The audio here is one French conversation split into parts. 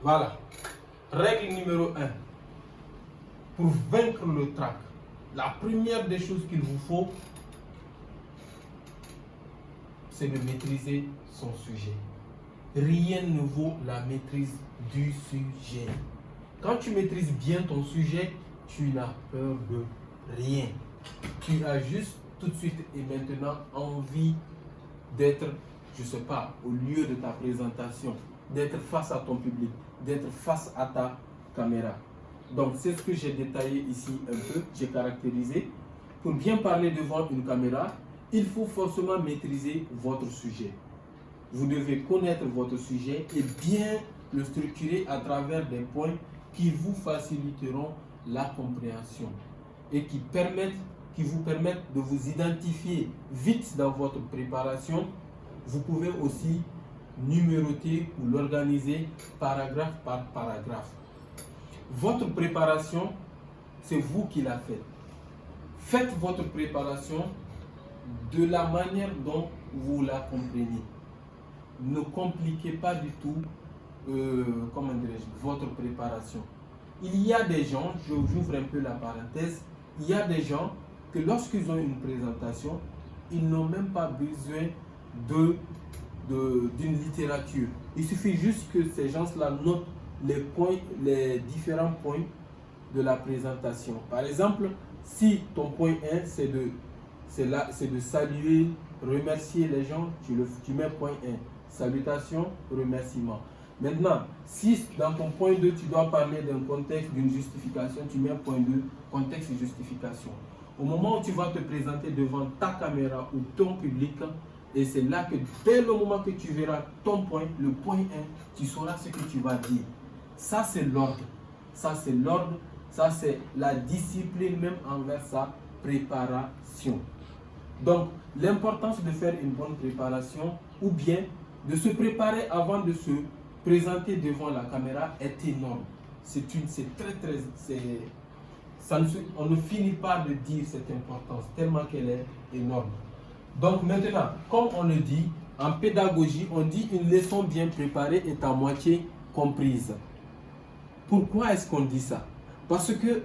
Voilà. Règle numéro 1. Pour vaincre le trac, la première des choses qu'il vous faut, c'est de maîtriser son sujet. Rien ne vaut la maîtrise du sujet. Quand tu maîtrises bien ton sujet, tu n'as peur de rien. Tu as juste tout de suite et maintenant envie d'être, je ne sais pas, au lieu de ta présentation, d'être face à ton public, d'être face à ta caméra. Donc c'est ce que j'ai détaillé ici un peu, j'ai caractérisé. Pour bien parler devant une caméra, il faut forcément maîtriser votre sujet. Vous devez connaître votre sujet et bien le structurer à travers des points qui vous faciliteront la compréhension et qui vous permettent de vous identifier vite dans votre préparation. Vous pouvez aussi numéroter ou l'organiser paragraphe par paragraphe. Votre préparation, c'est vous qui la faites. Faites votre préparation de la manière dont vous la comprenez. Ne compliquez pas du tout votre préparation. Il y a des gens, j'ouvre un peu la parenthèse, il y a des gens que lorsqu'ils ont une présentation, ils n'ont même pas besoin d'une littérature. Il suffit juste que ces gens-là notent les différents points de la présentation. Par exemple, si ton point 1, c'est de saluer, remercier les gens, tu mets point 1. Salutations, remerciements. Maintenant, si dans ton point 2, tu dois parler d'un contexte, d'une justification, tu mets point 2, contexte et justification. Au moment où tu vas te présenter devant ta caméra ou ton public, et c'est là que dès le moment que tu verras ton point, le point 1, tu sauras ce que tu vas dire. Ça, c'est l'ordre. Ça, c'est l'ordre. Ça, c'est la discipline même envers sa préparation. Donc, l'importance de faire une bonne préparation ou bien de se préparer avant de se présenter devant la caméra est énorme. On ne finit pas de dire cette importance tellement qu'elle est énorme. Donc maintenant, comme on le dit, en pédagogie, on dit une leçon bien préparée est à moitié comprise. Pourquoi est-ce qu'on dit ça? Parce que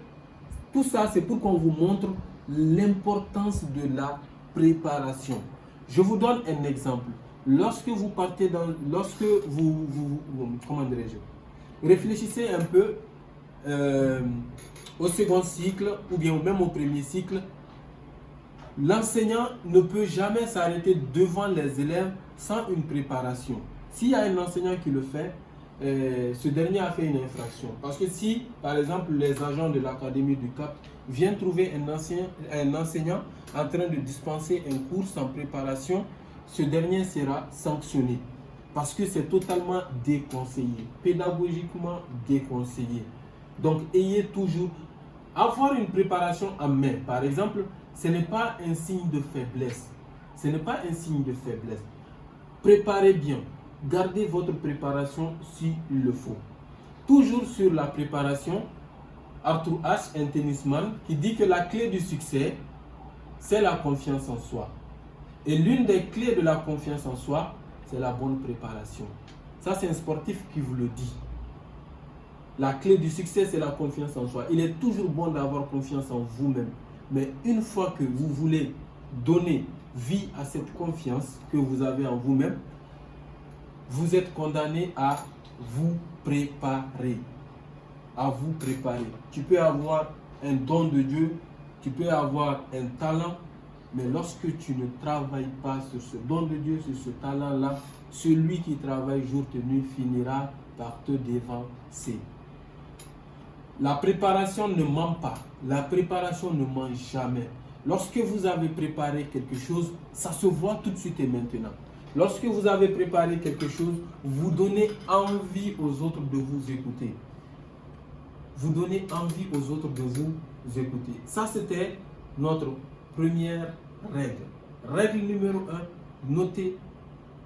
tout ça, c'est pour qu'on vous montre l'importance de la préparation. Je vous donne un exemple. Lorsque vous partez réfléchissez un peu au second cycle ou bien même au premier cycle, l'enseignant ne peut jamais s'arrêter devant les élèves sans une préparation. S'il y a un enseignant qui le fait, ce dernier a fait une infraction. Parce que si, par exemple, les agents de l'académie du Cap viennent trouver un enseignant en train de dispenser un cours sans préparation, ce dernier sera sanctionné. Parce que c'est totalement déconseillé, pédagogiquement déconseillé. Donc, ayez toujours, avoir une préparation en main, par exemple, ce n'est pas un signe de faiblesse. Ce n'est pas un signe de faiblesse. Préparez bien. Gardez votre préparation s'il le faut. Toujours sur la préparation, Arthur Ashe, un tennisman, qui dit que la clé du succès, c'est la confiance en soi. Et l'une des clés de la confiance en soi, c'est la bonne préparation. Ça, c'est un sportif qui vous le dit. La clé du succès, c'est la confiance en soi. Il est toujours bon d'avoir confiance en vous-même. Mais une fois que vous voulez donner vie à cette confiance que vous avez en vous-même, vous êtes condamné à vous préparer. À vous préparer. Tu peux avoir un don de Dieu, tu peux avoir un talent, mais lorsque tu ne travailles pas sur ce don de Dieu, sur ce talent-là, celui qui travaille jour et nuit finira par te devancer. La préparation ne ment pas. La préparation ne ment jamais. Lorsque vous avez préparé quelque chose, ça se voit tout de suite et maintenant. Lorsque vous avez préparé quelque chose, vous donnez envie aux autres de vous écouter. Vous donnez envie aux autres de vous écouter. Ça, c'était notre première règle. Règle numéro 1, notez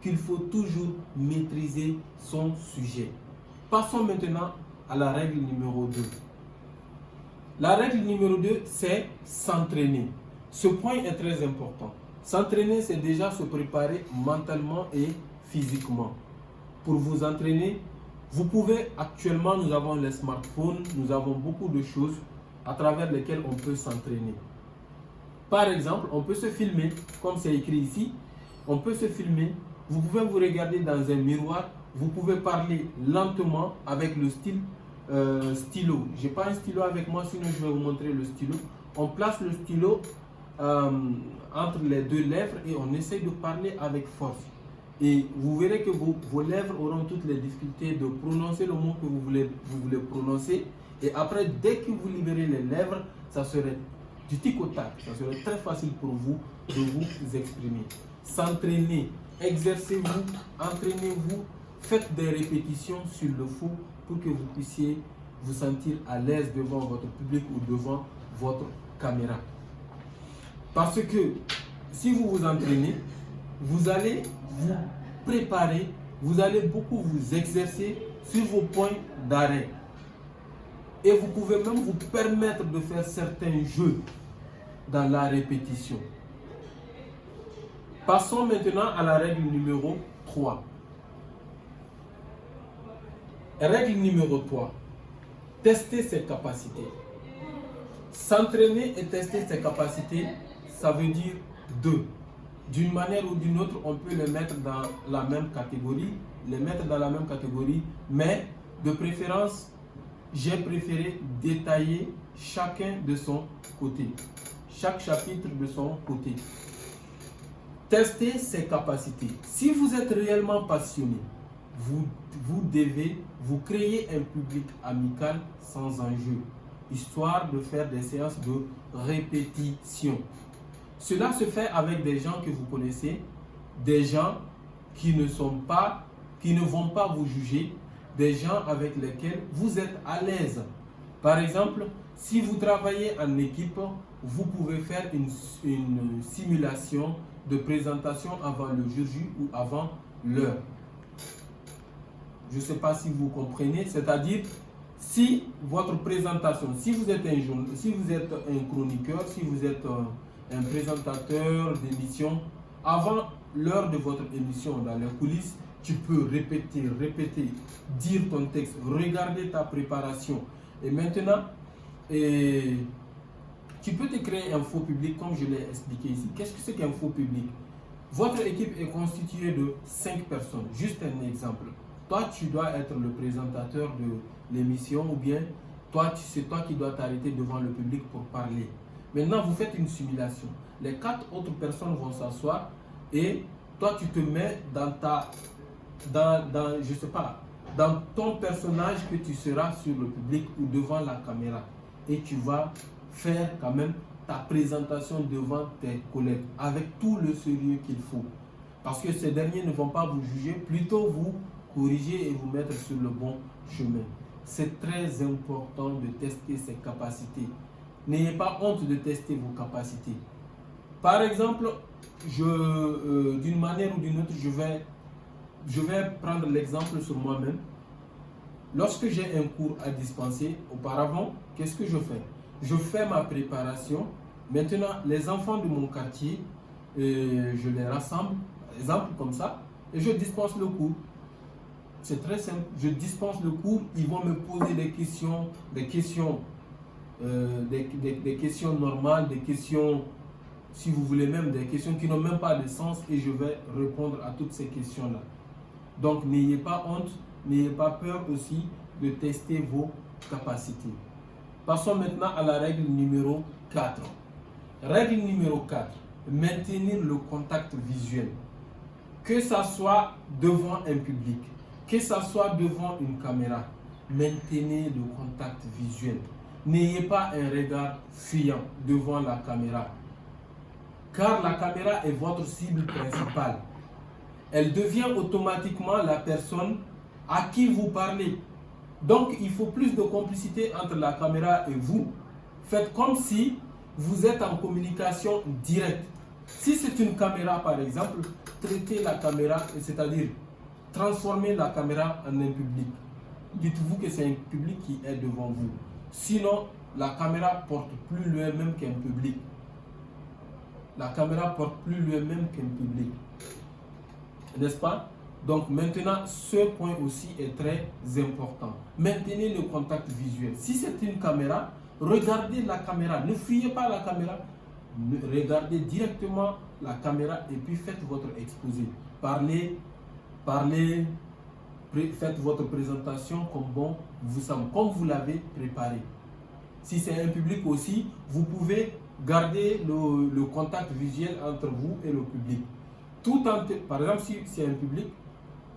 qu'il faut toujours maîtriser son sujet. Passons maintenant à la règle numéro 2. La règle numéro 2, c'est s'entraîner. Ce point est très important. S'entraîner, c'est déjà se préparer mentalement et physiquement. Pour vous entraîner, Vous pouvez, actuellement, nous avons les smartphones, nous avons beaucoup de choses à travers lesquelles on peut s'entraîner. Par exemple, on peut se filmer, comme c'est écrit ici, on peut se filmer. Vous pouvez vous regarder dans un miroir, vous pouvez parler lentement avec le stylo. Je n'ai pas un stylo avec moi, sinon je vais vous montrer le stylo. On place le stylo entre les deux lèvres et on essaie de parler avec force. Et vous verrez que vos lèvres auront toutes les difficultés de prononcer le mot que vous voulez prononcer. Et après, dès que vous libérez les lèvres, ça serait du tic au tac. Ça serait très facile pour vous de vous exprimer. S'entraîner, exercez-vous, entraînez-vous, faites des répétitions sur le faux pour que vous puissiez vous sentir à l'aise devant votre public ou devant votre caméra. Parce que si vous vous entraînez, vous allez vous préparer, vous allez beaucoup vous exercer sur vos points d'arrêt. Et vous pouvez même vous permettre de faire certains jeux dans la répétition. Passons maintenant à la règle numéro 3. Règle numéro 3. Tester ses capacités. S'entraîner et tester ses capacités, ça veut dire deux. D'une manière ou d'une autre, on peut les mettre dans la même catégorie, mais de préférence, j'ai préféré détailler chacun de son côté, chaque chapitre de son côté. Tester ses capacités. Si vous êtes réellement passionné, vous devez vous créer un public amical sans enjeu, histoire de faire des séances de répétition. Cela se fait avec des gens que vous connaissez, des gens qui ne vont pas vous juger, des gens avec lesquels vous êtes à l'aise. Par exemple, si vous travaillez en équipe, vous pouvez faire une simulation de présentation avant le jour J ou avant l'heure. Je ne sais pas si vous comprenez, c'est-à-dire si votre présentation, si vous êtes un chroniqueur, si vous êtes un présentateur d'émission, avant l'heure de votre émission dans les coulisses, tu peux répéter, dire ton texte, regarder ta préparation. Et maintenant, tu peux te créer un faux public comme je l'ai expliqué ici. Qu'est-ce que c'est qu'un faux public? Votre équipe est constituée de 5 personnes. Juste un exemple. Toi, tu dois être le présentateur de l'émission ou bien c'est toi qui dois t'arrêter devant le public pour parler. Maintenant, vous faites une simulation. Les 4 autres personnes vont s'asseoir et toi, tu te mets dans ton personnage que tu seras sur le public ou devant la caméra. Et tu vas faire quand même ta présentation devant tes collègues avec tout le sérieux qu'il faut. Parce que ces derniers ne vont pas vous juger, plutôt vous corriger et vous mettre sur le bon chemin. C'est très important de tester ses capacités. N'ayez pas honte de tester vos capacités. Par exemple, d'une manière ou d'une autre, je vais prendre l'exemple sur moi-même. Lorsque j'ai un cours à dispenser, auparavant, qu'est-ce que je fais? Je fais ma préparation. Maintenant, les enfants de mon quartier, je les rassemble, par exemple comme ça, et je dispense le cours. C'est très simple. Je dispense le cours, ils vont me poser des questions normales, des questions, si vous voulez même, des questions qui n'ont même pas de sens et je vais répondre à toutes ces questions-là. Donc, n'ayez pas honte, n'ayez pas peur aussi de tester vos capacités. Passons maintenant à la règle numéro 4. Règle numéro 4. Maintenir le contact visuel. Que ça soit devant un public, que ça soit devant une caméra, maintenez le contact visuel. N'ayez pas un regard fuyant devant la caméra. Car la caméra est votre cible principale. Elle devient automatiquement la personne à qui vous parlez. Donc, il faut plus de complicité entre la caméra et vous. Faites comme si vous êtes en communication directe. Si c'est une caméra, par exemple, traitez la caméra, c'est-à-dire transformez la caméra en un public. Dites-vous que c'est un public qui est devant vous. Sinon, la caméra porte plus loin même qu'un public. La caméra porte plus loin même qu'un public. N'est-ce pas? Donc maintenant, ce point aussi est très important. Maintenez le contact visuel. Si c'est une caméra, regardez la caméra. Ne fuyez pas la caméra. Regardez directement la caméra et puis faites votre exposé. Parlez, faites votre présentation comme bon vous semble, comme vous l'avez préparé. Si c'est un public aussi, vous pouvez garder le contact visuel entre vous et le public. Par exemple, si c'est un public,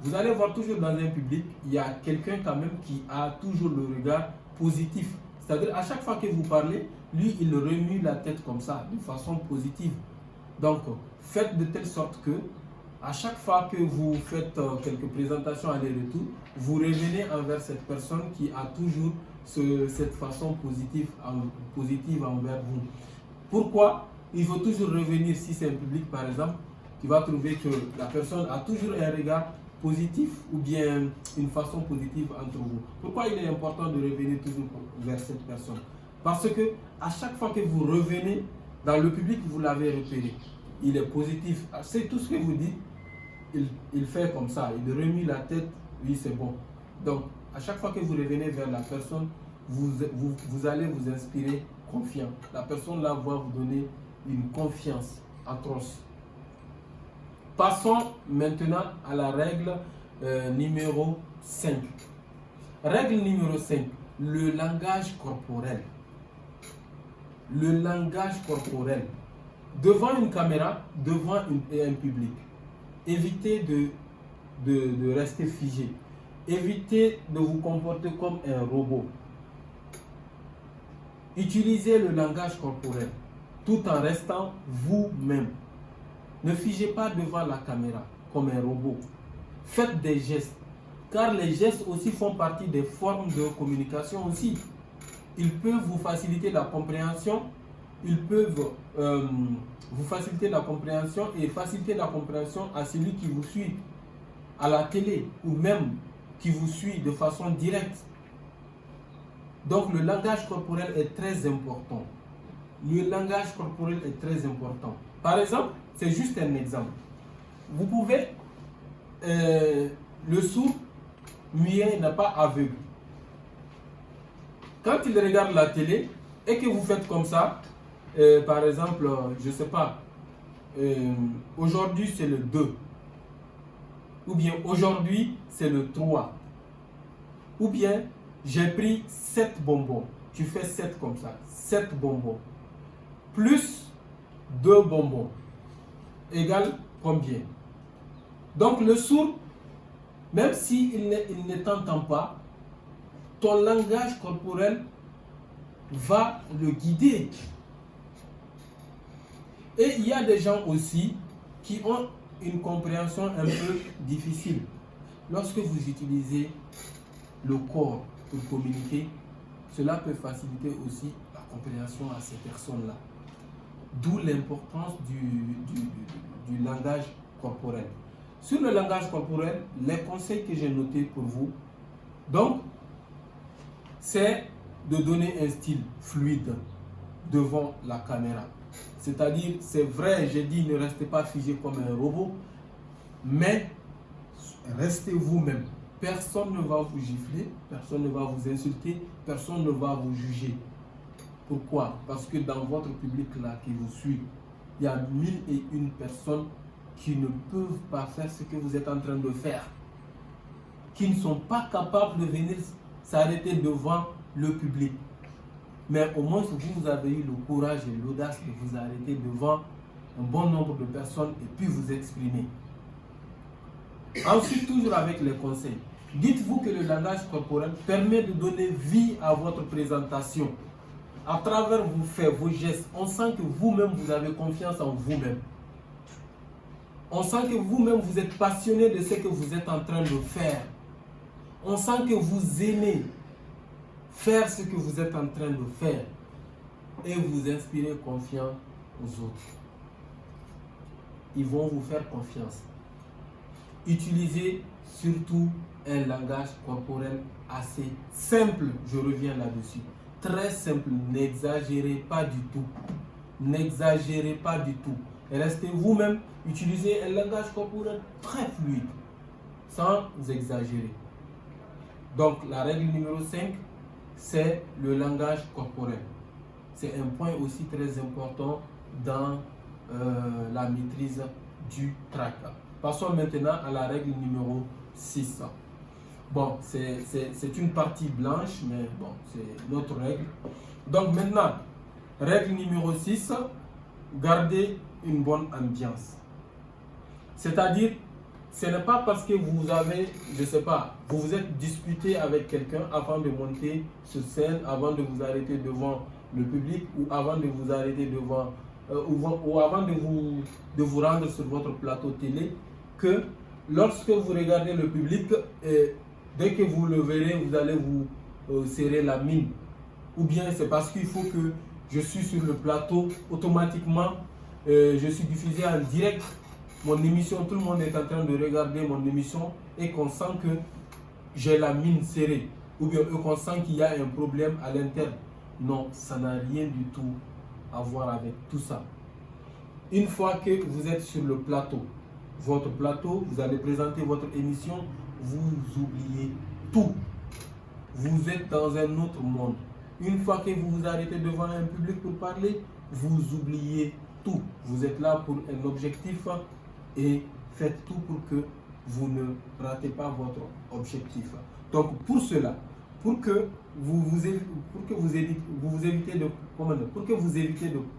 vous allez voir toujours dans un public, il y a quelqu'un quand même qui a toujours le regard positif. C'est-à-dire, à chaque fois que vous parlez, lui, il remue la tête comme ça, de façon positive. Donc, faites de telle sorte que, à chaque fois que vous faites quelques présentations aller-retour, vous revenez envers cette personne qui a toujours cette façon positive envers vous. Pourquoi? Il faut toujours revenir, si c'est un public par exemple, qui va trouver que la personne a toujours un regard positif ou bien une façon positive entre vous. Pourquoi il est important de revenir toujours vers cette personne? Parce que à chaque fois que vous revenez dans le public, vous l'avez repéré. Il est positif. C'est tout ce que vous dites. Il fait comme ça. Il remue la tête. Oui, c'est bon. Donc, à chaque fois que vous revenez vers la personne, vous allez vous inspirer confiant. La personne là va vous donner une confiance atroce. Passons maintenant à la règle numéro 5. Règle numéro 5, le langage corporel. Le langage corporel. Devant une caméra, devant un public, évitez de rester figé. Évitez de vous comporter comme un robot. Utilisez le langage corporel tout en restant vous-même. Ne figez pas devant la caméra comme un robot. Faites des gestes, car les gestes aussi font partie des formes de communication aussi. Ils peuvent vous faciliter la compréhension, ils peuvent vous faciliter la compréhension et faciliter la compréhension à celui qui vous suit à la télé ou même qui vous suit de façon directe. Donc le langage corporel est très important. Le langage corporel est très important. Par exemple, c'est juste un exemple. Vous pouvez, le sourd, muet, n'est pas aveugle. Quand il regarde la télé et que vous faites comme ça, par exemple, je ne sais pas, aujourd'hui c'est le 2, ou bien aujourd'hui c'est le 3, ou bien j'ai pris 7 bonbons, tu fais 7 comme ça, 7 bonbons, plus 2 bonbons, égale combien? Donc le sourd, même s'il ne t'entend pas, ton langage corporel va le guider. Et il y a des gens aussi qui ont une compréhension un peu difficile. Lorsque vous utilisez le corps pour communiquer, cela peut faciliter aussi la compréhension à ces personnes-là. D'où l'importance du langage corporel. Sur le langage corporel, les conseils que j'ai notés pour vous, donc, c'est de donner un style fluide devant la caméra. C'est-à-dire, c'est vrai, j'ai dit, ne restez pas figé comme un robot, mais restez vous-même. Personne ne va vous gifler, personne ne va vous insulter, personne ne va vous juger. Pourquoi? Parce que dans votre public là qui vous suit, il y a 1001 personnes qui ne peuvent pas faire ce que vous êtes en train de faire, qui ne sont pas capables de venir s'arrêter devant le public. Mais au moins, vous avez eu le courage et l'audace de vous arrêter devant un bon nombre de personnes et puis vous exprimer. Ensuite, toujours avec les conseils, dites-vous que le langage corporel permet de donner vie à votre présentation. À travers vos faits, vos gestes, on sent que vous-même, vous avez confiance en vous-même. On sent que vous-même, vous êtes passionné de ce que vous êtes en train de faire. On sent que vous aimez faire ce que vous êtes en train de faire et vous inspirez confiance aux autres. Ils vont vous faire confiance. Utilisez surtout un langage corporel assez simple, je reviens là-dessus. Très simple, n'exagérez pas du tout. N'exagérez pas du tout. Restez vous-même, utilisez un langage corporel très fluide. sans exagérer. Donc la règle numéro 5, c'est le langage corporel. C'est un point aussi très important dans la maîtrise du trac. Passons maintenant à la règle numéro 6. Bon, c'est une partie blanche, mais bon, c'est notre règle. Donc maintenant, règle numéro 6, garder une bonne ambiance. C'est-à-dire, ce n'est pas parce que vous avez, je ne sais pas, vous vous êtes disputé avec quelqu'un avant de monter sur scène, avant de vous arrêter devant le public ou avant de vous arrêter devant, ou avant de vous rendre sur votre plateau télé, que lorsque vous regardez le public, dès que vous le verrez, vous allez vous serrer la mine. Ou bien c'est parce qu'il faut que je suis sur le plateau, automatiquement, je suis diffusé en direct. Mon émission, tout le monde est en train de regarder mon émission et qu'on sent que j'ai la mine serrée. Ou bien qu'on sent qu'il y a un problème à l'interne. Non, ça n'a rien du tout à voir avec tout ça. Une fois que vous êtes sur le plateau, votre plateau, vous allez présenter votre émission, vous oubliez tout. Vous êtes dans un autre monde. Une fois que vous vous arrêtez devant un public pour parler, vous oubliez tout. Vous êtes là pour un objectif et faites tout pour que vous ne ratez pas votre objectif. Donc pour cela, pour que vous évitez de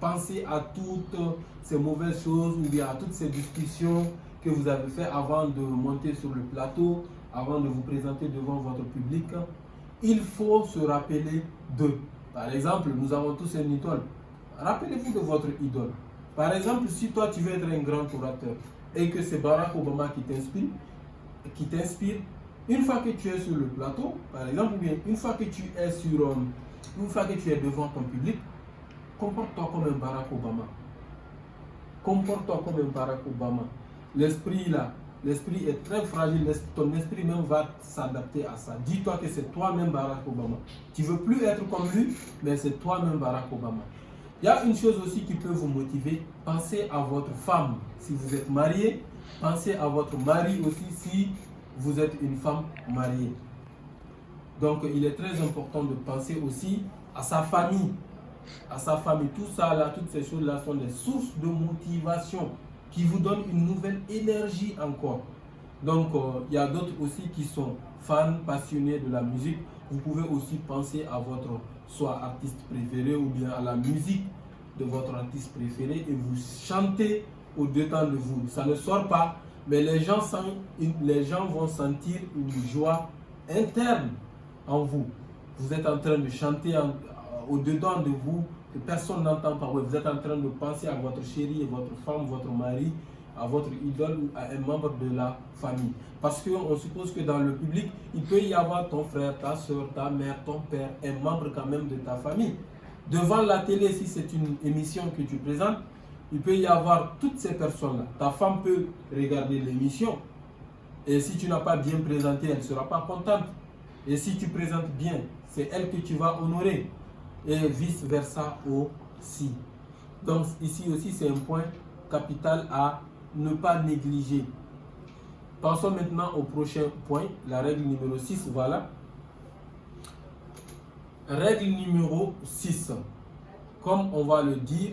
penser à toutes ces mauvaises choses ou bien à toutes ces discussions que vous avez fait avant de monter sur le plateau, avant de vous présenter devant votre public, il faut se rappeler d'eux. Par exemple, nous avons tous une idole. Rappelez-vous de votre idole. Par exemple, si toi tu veux être un grand orateur et que c'est Barack Obama qui t'inspire, une fois que tu es sur le plateau, par exemple, ou bien une fois que tu es devant ton public, comporte-toi comme un Barack Obama. Comporte-toi comme un Barack Obama. L'esprit est très fragile, ton esprit même va s'adapter à ça. Dis-toi que c'est toi-même Barack Obama. Tu ne veux plus être comme lui, mais c'est toi-même Barack Obama. Il y a une chose aussi qui peut vous motiver. Pensez à votre femme si vous êtes marié. Pensez à votre mari aussi si vous êtes une femme mariée. Donc il est très important de penser aussi à sa famille. À sa famille. Tout ça là, toutes ces choses-là sont des sources de motivation qui vous donnent une nouvelle énergie encore. Donc il y a d'autres aussi qui sont fans, passionnés de la musique. Vous pouvez aussi penser à votre soit artiste préféré ou bien à la musique de votre artiste préféré et vous chantez au-dedans de vous. Ça ne sort pas, mais les gens vont sentir une joie interne en vous. Vous êtes en train de chanter au-dedans de vous, que personne n'entend pas. Vous êtes en train de penser à votre chérie, votre femme, votre mari, à votre idole ou à un membre de la famille. Parce qu'on suppose que dans le public, il peut y avoir ton frère, ta soeur, ta mère, ton père, un membre quand même de ta famille. Devant la télé, si c'est une émission que tu présentes, il peut y avoir toutes ces personnes-là. Ta femme peut regarder l'émission et si tu n'as pas bien présenté, elle ne sera pas contente. Et si tu présentes bien, c'est elle que tu vas honorer et vice-versa aussi. Donc ici aussi, c'est un point capital à ne pas négliger. Passons maintenant au prochain point, la règle numéro 6, voilà. Règle numéro 6. Comme on va le dire,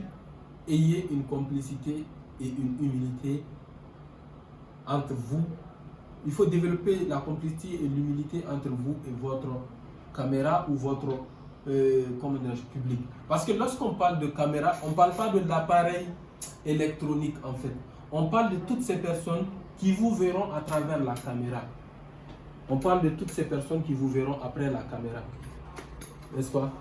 ayez une complicité et une humilité entre vous. Il faut développer la complicité et l'humilité entre vous et votre caméra ou votre public. Parce que lorsqu'on parle de caméra, on ne parle pas de l'appareil électronique en fait. On parle de toutes ces personnes qui vous verront à travers la caméra. On parle de toutes ces personnes qui vous verront après la caméra. N'est-ce pas?